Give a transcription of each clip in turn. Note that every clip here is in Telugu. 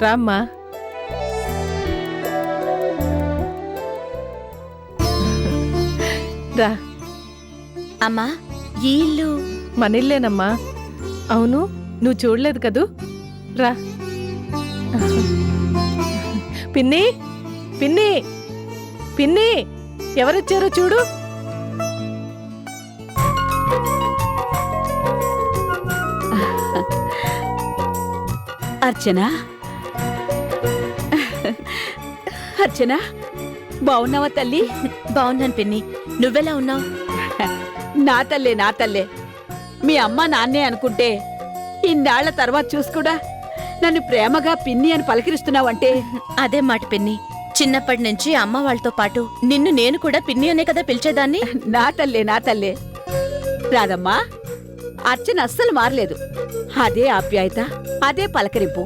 రామ్మా. రా. అమ్మా, ఈ ఇల్లు మన ఇల్లేనమ్మా. అవును, నువ్వు చూడలేదు కదూ. రా. పిన్ని, పిన్ని, పిన్ని, ఎవరొచ్చారో చూడు. అర్చన, అర్చన, బావున్నావా తల్లి? బావున్నాను పిన్ని, నువ్వెలా ఉన్నావు? నా తల్లే, నా తల్లే. మీ అమ్మ నాన్నే అనుకుంటే ఇన్నాళ్ల తర్వాత చూసుకుడా నన్ను ప్రేమగా పిన్ని అని పలకరిస్తున్నావంటే అదే మాట పిన్ని. చిన్నప్పటి నుంచి అమ్మ వాళ్ళతో పాటు నిన్ను నేను కూడా పిన్ని అనే కదా పిలిచేదాన్ని. నా తల్లే, నా తల్లే. రాదమ్మా, అర్చన అస్సలు మారలేదు. అదే ఆప్యాయత, అదే పలకరింపు.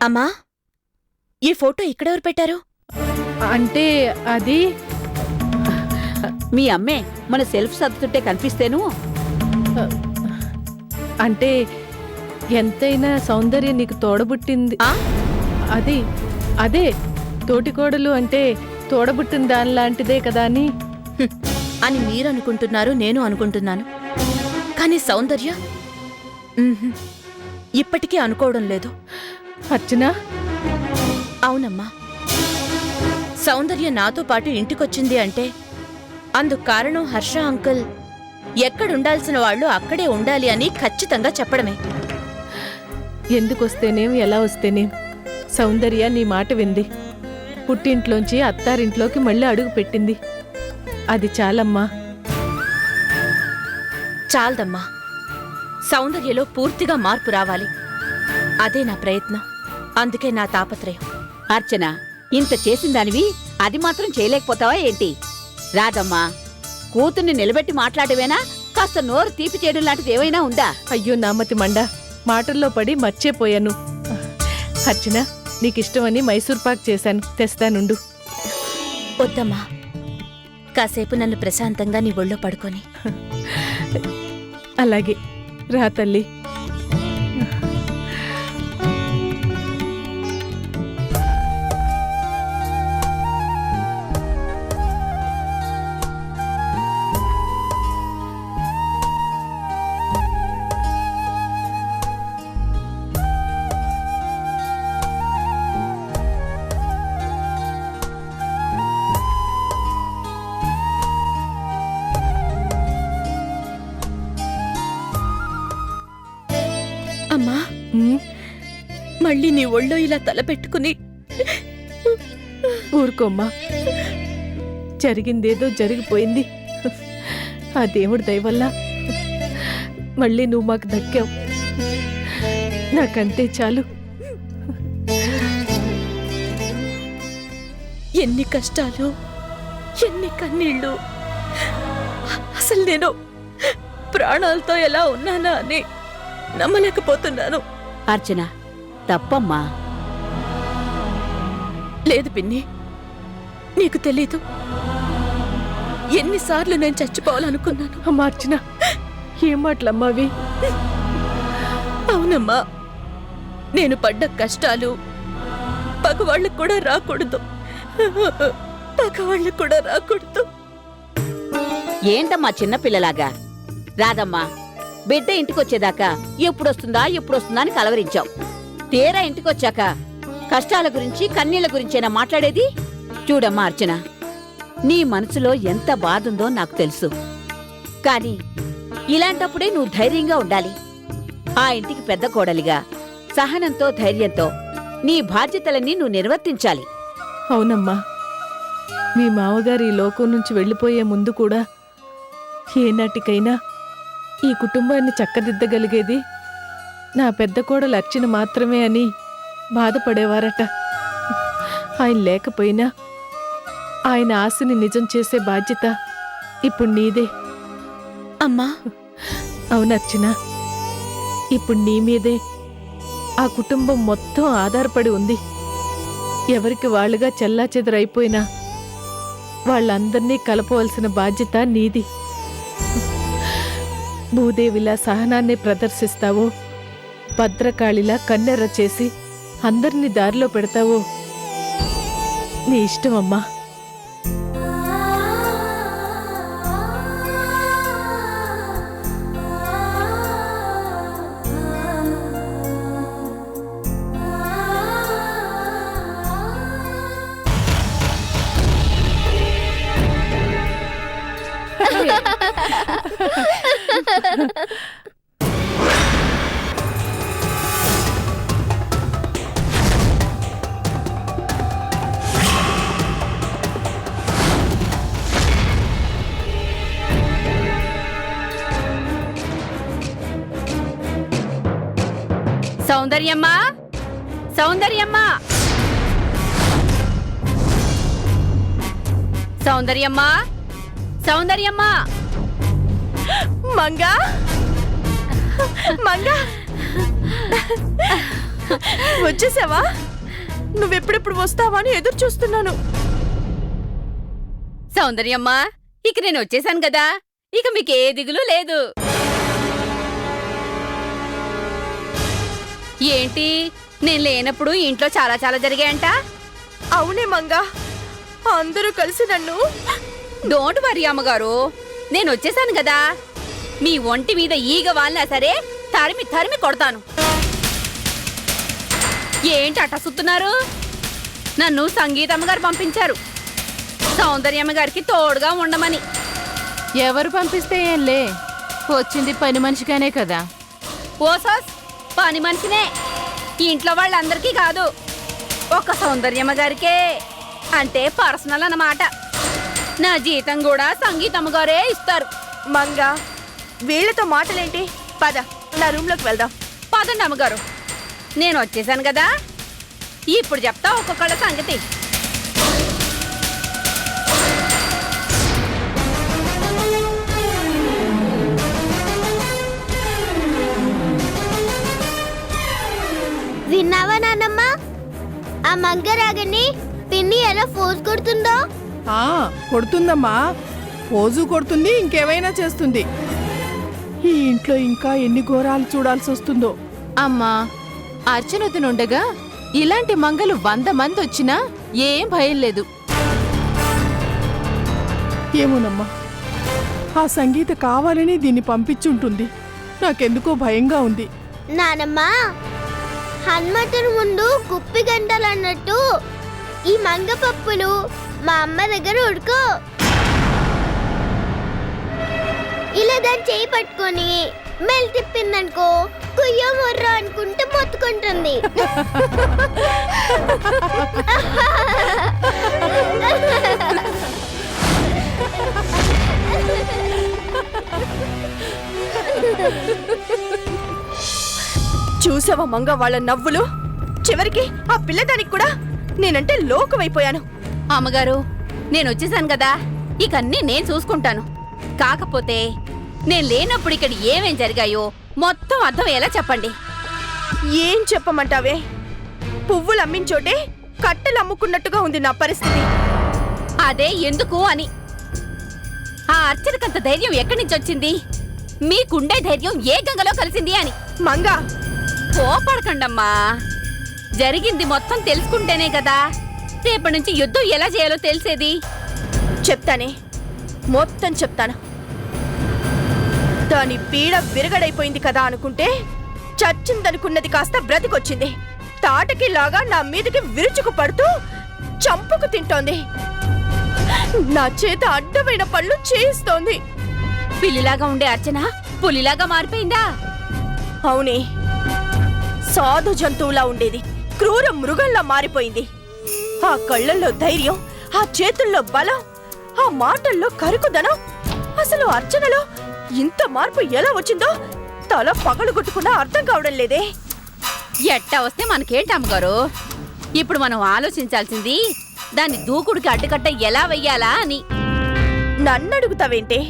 అమ్మా, ఈ ఫోటో ఇక్కడెవరు పెట్టారు? అంటే అది మీ అమ్మే మన సెల్ఫ్ సర్దుతుంటే కనిపిస్తేను. అంటే ఎంతైనా సౌందర్యం నీకు తోడబుట్టింది. అది అదే తోటికోడలు అంటే తోడబుట్టిన దానిలాంటిదే కదా అని మీరు అనుకుంటున్నారు, నేను అనుకుంటున్నాను. కానీ సౌందర్య ఇప్పటికీ అనుకోవడం లేదు. అర్చన, అవునమ్మా, సౌందర్య నాతో పాటు ఇంటికొచ్చింది అంటే అందుకు కారణం హర్ష అంకుల్ ఎక్కడుండాల్సిన వాళ్ళు అక్కడే ఉండాలి అని ఖచ్చితంగా చెప్పడమే. ఎందుకొస్తేనేం ఎలా వస్తేనేం సౌందర్య నీ మాట వింది. పుట్టింట్లోంచి అత్తారింట్లోకి మళ్ళీ అడుగు పెట్టింది. అది చాలమ్మా. చాలదమ్మా, సౌందర్యలో పూర్తిగా మార్పు రావాలి. అదే నా ప్రయత్నం, అందుకే నా తాపత్రయం. అర్చన, ఇంత చేసిన దానివి అది మాత్రం చేయలేకపోతావా ఏంటి? రాదమ్మా, కూతుర్ని నిలబెట్టి మాట్లాడవేనా? కాస్త నోరు తీపి చేయడం లాంటిది ఏమైనా ఉందా? అయ్యో నామతి మండ, మాటల్లో పడి మర్చిపోయాను. అర్చన, నీకిష్టమని మైసూర్ పాక్ చేశాను, తెస్తానుండు. వద్దమ్మా, కాసేపు నన్ను ప్రశాంతంగా నీ ఒళ్ళో పడుకొని. అలాగే రా తల్లి. అమ్మా, మళ్ళీ నీ ఒళ్ళో ఇలా తలపెట్టుకుని. ఊరుకోమ్మా, జరిగిందేదో జరిగిపోయింది. ఆ దేవుడి దయ వల్ల మళ్ళీ నువ్వు మాకు దక్కావు. నాకంతే చాలు. ఎన్ని కష్టాలు, ఎన్ని కన్నీళ్ళు. అసలు నేను ప్రాణాలతో ఎలా ఉన్నానా అని నమ్మలేకపోతున్నాను. అర్చన, తప్పమ్మా. లేదు పిన్ని, నీకు తెలీదు ఎన్నిసార్లు నేను చచ్చిపోవాలనుకున్నాను. అమ్మా అర్చన, ఏం మాటలమ్మా అవి? అవునమ్మా, నేను పడ్డ కష్టాలు పగవాళ్ళకు కూడా రాకూడదు, పగవాళ్ళకు కూడా రాకూడదు. ఏంటమ్మా చిన్నపిల్లలాగా? రాదమ్మా, బిడ్డ ఇంటికొచ్చేదాకా ఎప్పుడొస్తుందా ఎప్పుడొస్తుందా అని కలవరించాం. తీరా ఇంటికొచ్చాక కష్టాల గురించి కన్నీళ్ల గురించేనా మాట్లాడేది? చూడమ్మా అర్చన, నీ మనసులో ఎంత బాధుందో నాకు తెలుసు. కాని ఇలాంటప్పుడే నువ్వు ధైర్యంగా ఉండాలి. ఆ ఇంటికి పెద్ద కోడలిగా సహనంతో ధైర్యంతో నీ బాధ్యతలన్నీ నువ్వు నిర్వర్తించాలి. అవునమ్మా, మీ మామగారు ఈ లోకం నుంచి వెళ్ళిపోయే ముందు కూడా ఏనాటికైనా ఈ కుటుంబాన్ని చక్కదిద్దగలిగేది నా పెద్ద కోడలు అర్చన మాత్రమే అని బాధపడేవారట. ఆయన లేకపోయినా ఆయన ఆశని నిజం చేసే బాధ్యత ఇప్పుడు నీదే. అమ్మా, అవునర్చన, ఇప్పుడు నీ మీదే ఆ కుటుంబం మొత్తం ఆధారపడి ఉంది. ఎవరికి వాళ్ళుగా చెల్లాచెదరైపోయినా వాళ్ళందర్నీ కలపవలసిన బాధ్యత నీది. భూదేవిలా సహనాన్ని ప్రదర్శిస్తావో, భద్రకాళిలా కన్నెర్ర చేసి అందరినీ దారిలో పెడతావో నీ ఇష్టమమ్మా. సౌందర్యమ్మా, సౌందర్యమ్మా, సౌందర్యమ్మా, సౌందర్యమ్మా. మంగా, మంగా వచ్చేసావా? నువ్వెప్పుడెప్పుడు వస్తావా అని ఎదురు చూస్తున్నాను. సౌందర్యమ్మా, ఇక నేను వచ్చేసాను కదా, ఇక మీకే దిగులు లేదు. ఏంటి, నేను లేనప్పుడు ఇంట్లో చాలా చాలా జరిగాయంట? అవునే మంగా, అందరూ కలిసి నన్ను. డోంట్ వరీ అమ్మగారు, నేను వచ్చేసాను కదా. మీ ఒంటి మీద ఈగ వాలినా సరే తరిమి తరిమి కొడతాను. ఏంటి అట్ట సుత్తున్నారు? నన్ను సంగీతమ్మగారు పంపించారు సౌందర్యమ్మగారికి తోడుగా ఉండమని. ఎవరు పంపిస్తే ఏంలే, వచ్చింది పని మనిషిగానే కదా. ఓసాస్, పని మనిషినే. ఇంట్లో వాళ్ళందరికీ కాదు, ఒక సౌందర్యమ్మ గారికే, అంటే పర్సనల్ అన్నమాట. నా జీతం కూడా సంగీతమ్మగారే ఇస్తారు. మంగా, వీళ్లతో మాటలేంటి? పద, నా రూమ్లోకి వెళ్దాం. పదండి అమ్మగారు, నేను వచ్చేసాను కదా, ఇప్పుడు చెప్తా ఒక్కొక్కళ్ళ సంగతి. విన్నావా నాన్నమ్మ, ఆ మంగరాగని పిన్ని ఎలా ఫోర్స్ కొడుతుందో? కొడుతుందమ్మా, పోజు కొడుతుంది, ఇంకేమైనా చేస్తుంది. ఈ ఇంట్లో ఇంకా ఎన్ని ఘోరాలు చూడాల్సి వస్తుందో. అమ్మా, అర్చనొద్దునుండగా ఇలాంటి మంగలు 100 మంది వచ్చినా ఏం భయం లేదు. ఏమోనమ్మా, ఆ సంగీత కావాలని దీన్ని పంపించుంటుంది. నాకెందుకో భయంగా ఉంది. నానమ్మ, హనుమంతుని ముందు కుప్పి గంటలన్నట్టు ఈ మంగ పప్పులు మా అమ్మ దగ్గర ఉడుకో. ఇలా దాన్ని చేయి పట్టుకొని మెల్ తిప్పిందనుకో, కుయ్యో మొర్రో అనుకుంటే మొత్తుకుంటుంది. చూసావా మంగా వాళ్ళ నవ్వులు? చివరికి ఆ పిల్లదానికి కూడా నేనంటే లోకమైపోయాను. అమ్మగారు, నేను వచ్చేసాను కదా, ఇక అన్నీ నేను చూసుకుంటాను. కాకపోతే నేను లేనప్పుడు ఇక్కడ ఏమేం జరిగాయో మొత్తం అర్థం ఎలా చెప్పండి. ఏం చెప్పమంటావే? పువ్వులు అమ్మించోటే కట్టెలు అమ్ముకున్నట్టుగా ఉంది నా పరిస్థితి. అదే ఎందుకు అని. ఆ అర్చనకంత ధైర్యం ఎక్కడి నుంచి వచ్చింది? మీకుండే ధైర్యం ఏ గంగలో కలిసింది అని. మంగా, కోపడకండమ్మా, జరిగింది మొత్తం తెలుసుకుంటేనే కదా రేపటి నుంచి యుద్ధం ఎలా చేయాలో తెలిసేది. చెప్తానే, మొత్తం చెప్తాను. దాని పీడ విరగడైపోయింది కదా అనుకుంటే చచ్చిందనుకున్నది కాస్త బ్రతికొచ్చింది. తాటకి లాగా నా మీదకి విరుచుకు పడుతూ చంపుకు తింటోంది. నా చేత అడ్డమైన పళ్ళు చేయిస్తోంది. పిల్లిలాగా ఉండే అర్చన పులిలాగా మారిపోయిందా? అవునే, సాధు జంతువులా ఉండేది క్రూర మృగంలా మారిపోయింది. ఆ కళ్ళల్లో ధైర్యం, ఆ చేతుల్లో బలం, ఆ మాటల్లో కరుకుదనం. అసలు అర్చనలో ఇంత మార్పు ఎలా వచ్చిందో తల పగలుగొట్టుకున్నా అర్థం కావడం లేదే. ఎట్టా వస్తే మనకేంటి అమ్మగారు? ఇప్పుడు మనం ఆలోచించాల్సింది దాన్ని దూకుడికి అడ్డుకట్ట ఎలా వెయ్యాలా అని. నన్నడుగుతావేంటే?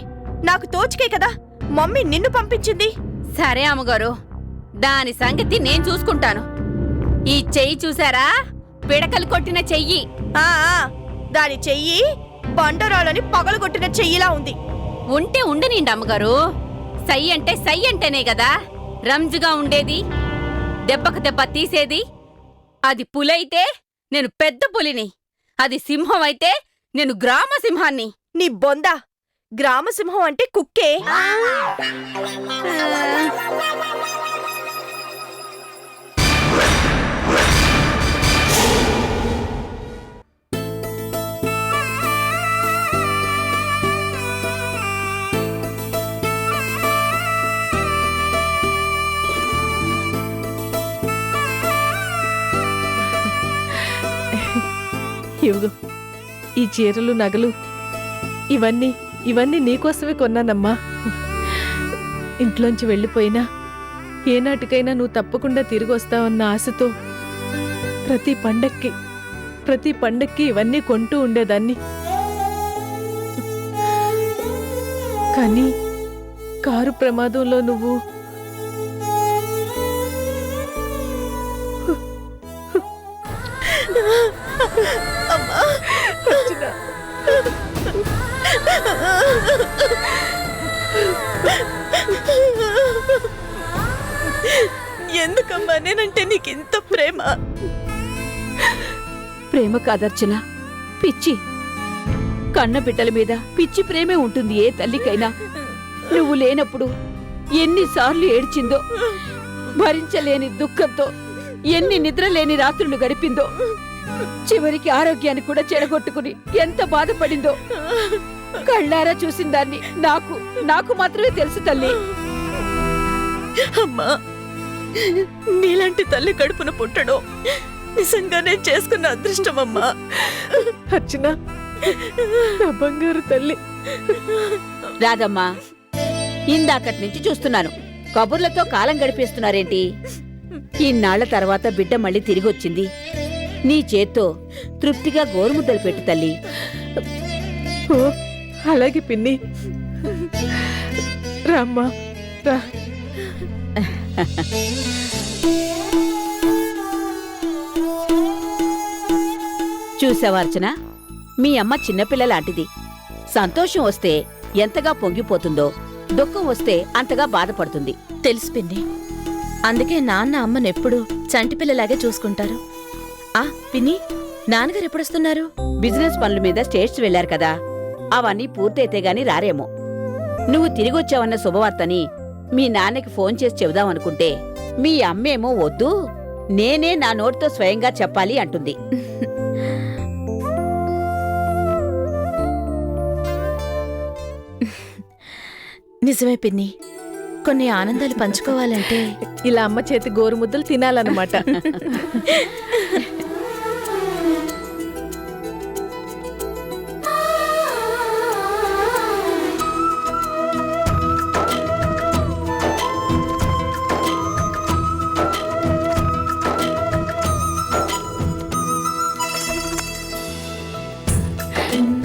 నాకు తోచుకే కదా మమ్మీ నిన్ను పంపించింది. సరే అమ్మగారు, దాని సంగతి నేను చూసుకుంటాను. ఈ చెయ్యి చూసారా? పిడకలు కొట్టిన చెయ్యి. ఆ ఆ, దాని చెయ్యి బండరాలని పగలగొట్టిన చెయ్యిలా ఉంది. ఉంటే ఉండనిండి అమ్మగారు. సై అంటే సై అంటేనే కదా రంజుగా ఉండేది, దెబ్బకు దెబ్బ తీసేది. అది పులైతే నేను పెద్ద పులిని, అది సింహం అయితే నేను గ్రామ సింహాన్ని. నీ బొంద, గ్రామసింహం అంటే కుక్కే. ఇవిగో ఈ చీరలు, నగలు ఇవన్నీ నీకోసమే కొన్నానమ్మా. ఇంట్లోంచి వెళ్ళిపోయినా ఏనాటికైనా నువ్వు తప్పకుండా తిరిగి వస్తావన్న ఆశతో ప్రతి పండక్కి ఇవన్నీ కొంటూ ఉండేదాన్ని. కానీ కారు ప్రమాదంలో నువ్వు అర్చన, ఎందుకమ్మా నేనంటే నీకింత ప్రేమ? ప్రేమ కాదర్చన, పిచ్చి. కన్న బిడ్డల మీద పిచ్చి ప్రేమే ఉంటుంది ఏ తల్లికైనా. నువ్వు లేనప్పుడు ఎన్నిసార్లు ఏడ్చిందో, భరించలేని దుఃఖంతో ఎన్ని నిద్రలేని రాత్రులు గడిపిందో, చివరికి ఆరోగ్యాన్ని కూడా చెడగొట్టుకుని ఎంత బాధపడిందో కళ్ళారా చూసిందాన్ని నాకు మాత్రమే తెలుసు తల్లి. అమ్మా, నీలాంటి తల్లి కడుపున పుట్టడం నిజంగానే చేసుకున్న అదృష్టమమ్మా. అర్చన, నా బంగారు తల్లి. రాదమ్మా, ఇందాకటి నుంచి చూస్తున్నాను కబుర్లతో కాలం గడిపేస్తున్నారేంటి? ఇన్నాళ్ల తర్వాత బిడ్డ మళ్ళీ తిరిగొచ్చింది. నీ చేత్తో తృప్తిగా గోరుముద్దలు పెట్టు తల్లి. ఓ, అలాగే పిన్ని. రామ్మా, రా. చూసావార్చన, మీ అమ్మ చిన్నపిల్లలాంటిది. సంతోషం వస్తే ఎంతగా పొంగిపోతుందో, దుఃఖం వస్తే అంతగా బాధపడుతుంది. తెలుసు పిన్ని. అందుకే నాన్న అమ్మనెప్పుడు చంటిపిల్లలాగే చూసుకుంటారు. ఆ పిన్ని, నాన్నగారు ఎప్పుడొస్తున్నారు? బిజినెస్ పనుల మీద స్టేట్స్ వెళ్లారు కదా, అవన్నీ పూర్తయితే గాని రారేమో. నువ్వు తిరిగొచ్చావన్న శుభవార్తని మీ నాన్నకి ఫోన్ చేసి చెబుదామనుకుంటే మీ అమ్మేమో వద్దు, నేనే నా నోటితో స్వయంగా చెప్పాలి అంటుంది. నిజమే పిన్ని, కొన్ని ఆనందాలు పంచుకోవాలంటే ఇలా అమ్మ చేతి గోరుముద్దలు తినాలన్నమాట.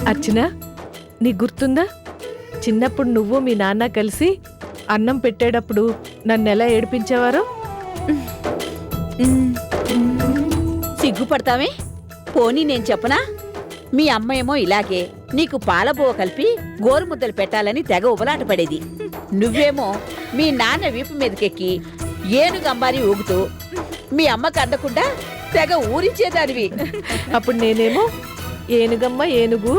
అర్చన, నీకు గుర్తుందా? చిన్నప్పుడు నువ్వు మీ నాన్న కలిసి అన్నం పెట్టేటప్పుడు నన్నెలా ఏడిపించేవారో? సిగ్గుపడతావే? పోనీ నేను చెప్పనా? మీ అమ్మేమో ఇలాగే నీకు పాలబువ్వ కలిపి గోరుముద్దలు పెట్టాలని తెగ ఉబలాట పడేది. నువ్వేమో మీ నాన్న వీపు మీదకెక్కి ఏనుగంబారి ఊగుతూ మీ అమ్మకు అందకుండా తెగ ఊరించేదానివి. అప్పుడు నేనేమో ఏనుగమ్మ ఏనుగు,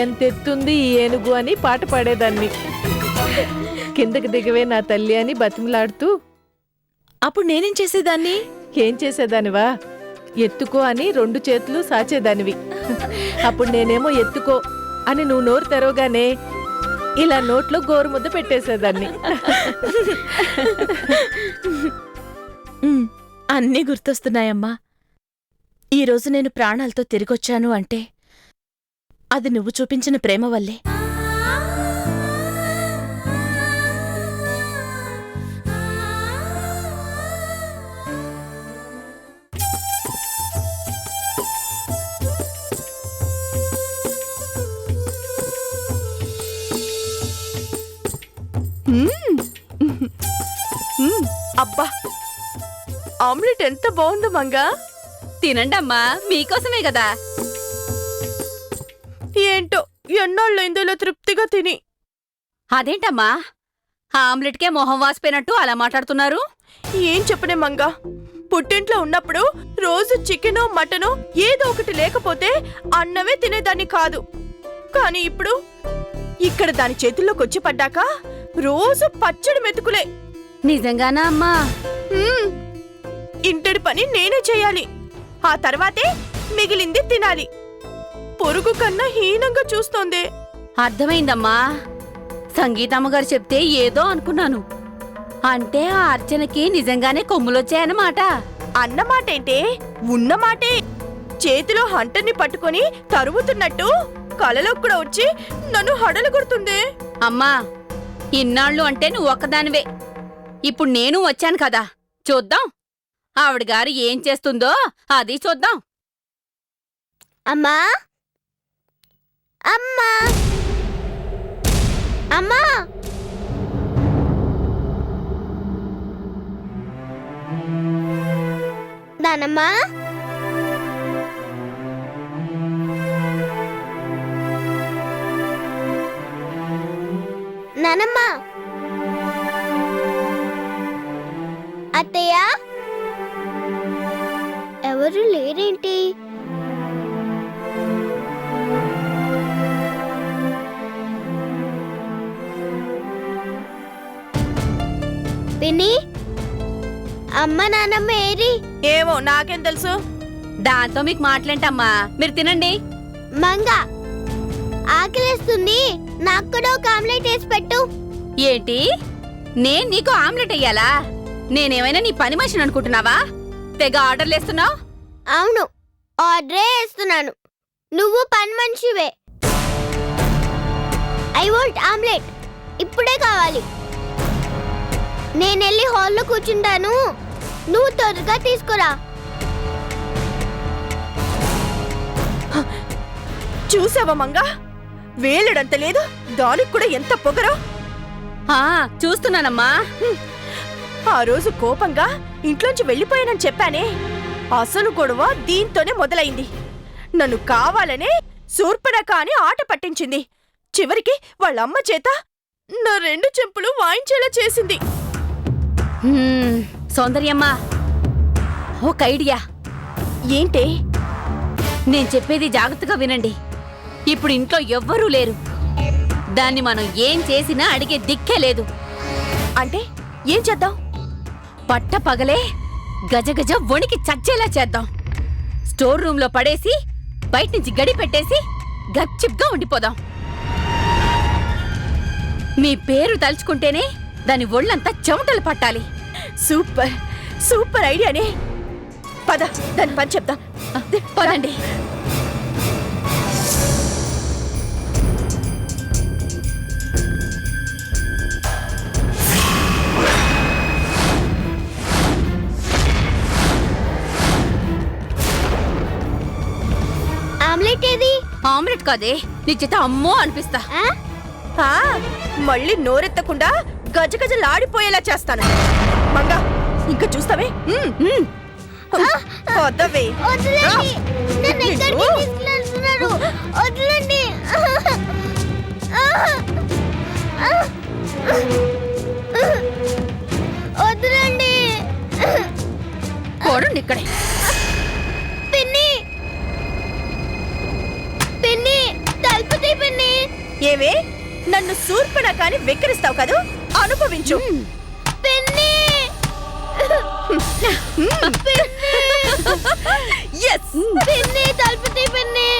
ఎంతెత్తుంది ఈ ఏనుగు అని పాట పాడేదాన్ని. కిందకి దిగవే నా తల్లి అని బతిమలాడుతూ. అప్పుడు నేనేం చేసేదాన్ని? ఏం చేసేదానివా? ఎత్తుకో అని 2 చేతులు సాచేదానివి. అప్పుడు నేనేమో ఎత్తుకో అని నువ్వు నోరు తెరవగానే ఇలా నోట్లో గోరుముద్ద పెట్టేసేదాన్ని. అన్నీ గుర్తొస్తున్నాయమ్మా. ఈరోజు నేను ప్రాణాలతో తిరిగొచ్చాను అంటే అది నువ్వు చూపించిన ప్రేమ వల్లే. అబ్బా, ఆమ్లెట్ ఎంత బాగుందో మంగా. తినండమ్మా, మీకోసమే కదా. ఏంటో ఎన్నాళ్ళు ఇందులో తృప్తిగా తిని. అదేంటమ్మా, ఆమ్లెట్కే మొహం వాసిపోయినట్టు అలా మాట్లాడుతున్నారు? ఏం చెప్పనే మంగా, పుట్టింట్లో ఉన్నప్పుడు రోజు చికెనో మటనో ఏదో ఒకటి లేకపోతే అన్నమే తినేదాన్ని కాదు. కానీ ఇప్పుడు ఇక్కడ దాని చేతుల్లోకి వచ్చి పడ్డాక రోజు పచ్చడి మెతుకులే. నిజంగానా అమ్మా? ఇంటడి పని నేనే చేయాలి, ఆ తర్వాతే మిగిలింది తినాలి. పొరుగు కన్నా హీనంగా చూస్తోంది. అర్థమైందమ్మా. సంగీతమ్మగారు చెప్తే ఏదో అనుకున్నాను. అంటే ఆ అర్చనకి నిజంగానే కొమ్ములొచ్చాయన్నమాట. అన్నమాటేంటే ఉన్నమాటే. చేతిలో హంటర్ని పట్టుకొని తరుముతున్నట్టు కలలో కూడా వచ్చి నన్ను హడలుగొడుతుంది. అమ్మా, ఇన్నాళ్ళు అంటే నువ్వు ఒక్కదానివే. ఇప్పుడు నేను వచ్చాను కదా, చూద్దాం ఆవిడ గారు ఏం చేస్తుందో అది చూద్దాం. అమ్మా అమ్మా అమ్మా నానమ్మా నానమ్మా అత్తయ్య ఎవరు లేరేంటి? పిన్ని అమ్మ నానమ్మ ఏరి? ఏమో నాకేం తెలుసు. దాంతో మీకు మాటలేంటమ్మా, మీరు తినండి. మంగ ఆకలేస్తుంది, నాకు కూడా ఒక ఆమ్లెట్ వేసి పెట్టు. ఏంటి, నేను నీకు ఆమ్లెట్ అయ్యాలా? నేనేమైనా నీ పని మనిషిని అనుకుంటున్నావా? తెగ ఆర్డర్లేస్తున్నావు. అవును, ఆర్డరే వేస్తున్నాను. నువ్వు పని మనిషివే. ఐ వాంట్ ఆమ్లెట్, ఇప్పుడే కావాలి. నేనెళ్ళి హాల్లో కూర్చుంటాను, నువ్వు త్వరగా తీసుకురా. చూసావా మంగా, వేలుడంత లేదు, దానికి కూడా ఎంత పొగరో. చూస్తున్నానమ్మా. ఆ రోజు కోపంగా ఇంట్లోంచి వెళ్ళిపోయానని చెప్పానే, అసలు గొడవ దీంతోనే మొదలైంది. నన్ను కావాలనే శూర్పణఖ అని ఆట పట్టించింది. చివరికి వాళ్ళమ్మ చేత నా 2 చెంపులు వాయించేలా చేసింది. సౌందర్యమ్మా, ఒక ఐడియా. ఏంటే? నేను చెప్పేది జాగ్రత్తగా వినండి. ఇప్పుడు ఇంట్లో ఎవ్వరూ లేరు, దాన్ని మనం ఏం చేసినా అడిగే దిక్కే లేదు. అంటే ఏం చేద్దాం? పట్ట పగలే గజగజ వణికి చచ్చేలా చేద్దాం. స్టోర్ రూమ్ లో పడేసి బయట నుంచి గడి పెట్టేసి గప్చిప్గా ఉండిపోదాం. మీ పేరు తలుచుకుంటేనే దాని ఒళ్ళంతా చెమటలు పట్టాలి. సూపర్ సూపర్ ఐడియానే. పద, దాని పని చెప్దాం. పదండి. ఆమ్లెట్ ఏది? ఆమ్లెట్ కాదే, నీ చేత అమ్మో అనిపిస్తా. మళ్ళీ నోరెత్తకుండా గజగజలాడిపోయేలా చేస్తాను. మంగా, ఇంకా చూస్తావే? వద్దవే. వదలండి, నన్ను ఎక్కడికి తీసుకెళ్తున్నారు? వదలండి. వదలండి. పోడండి ఇక్కడే. పిన్ని పిన్ని, తలుపు తీ పిన్ని. ఏవే, నన్ను శూర్పణఖ అని వెక్కిరిస్తావు కదూ, అనుభవించు. పిన్ని పిన్ని, తలుపు తీ పిన్ని.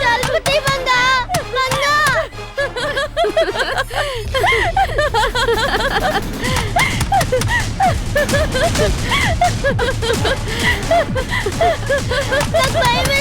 తలుపు తీ మంగా. మంగా, నాకు భయం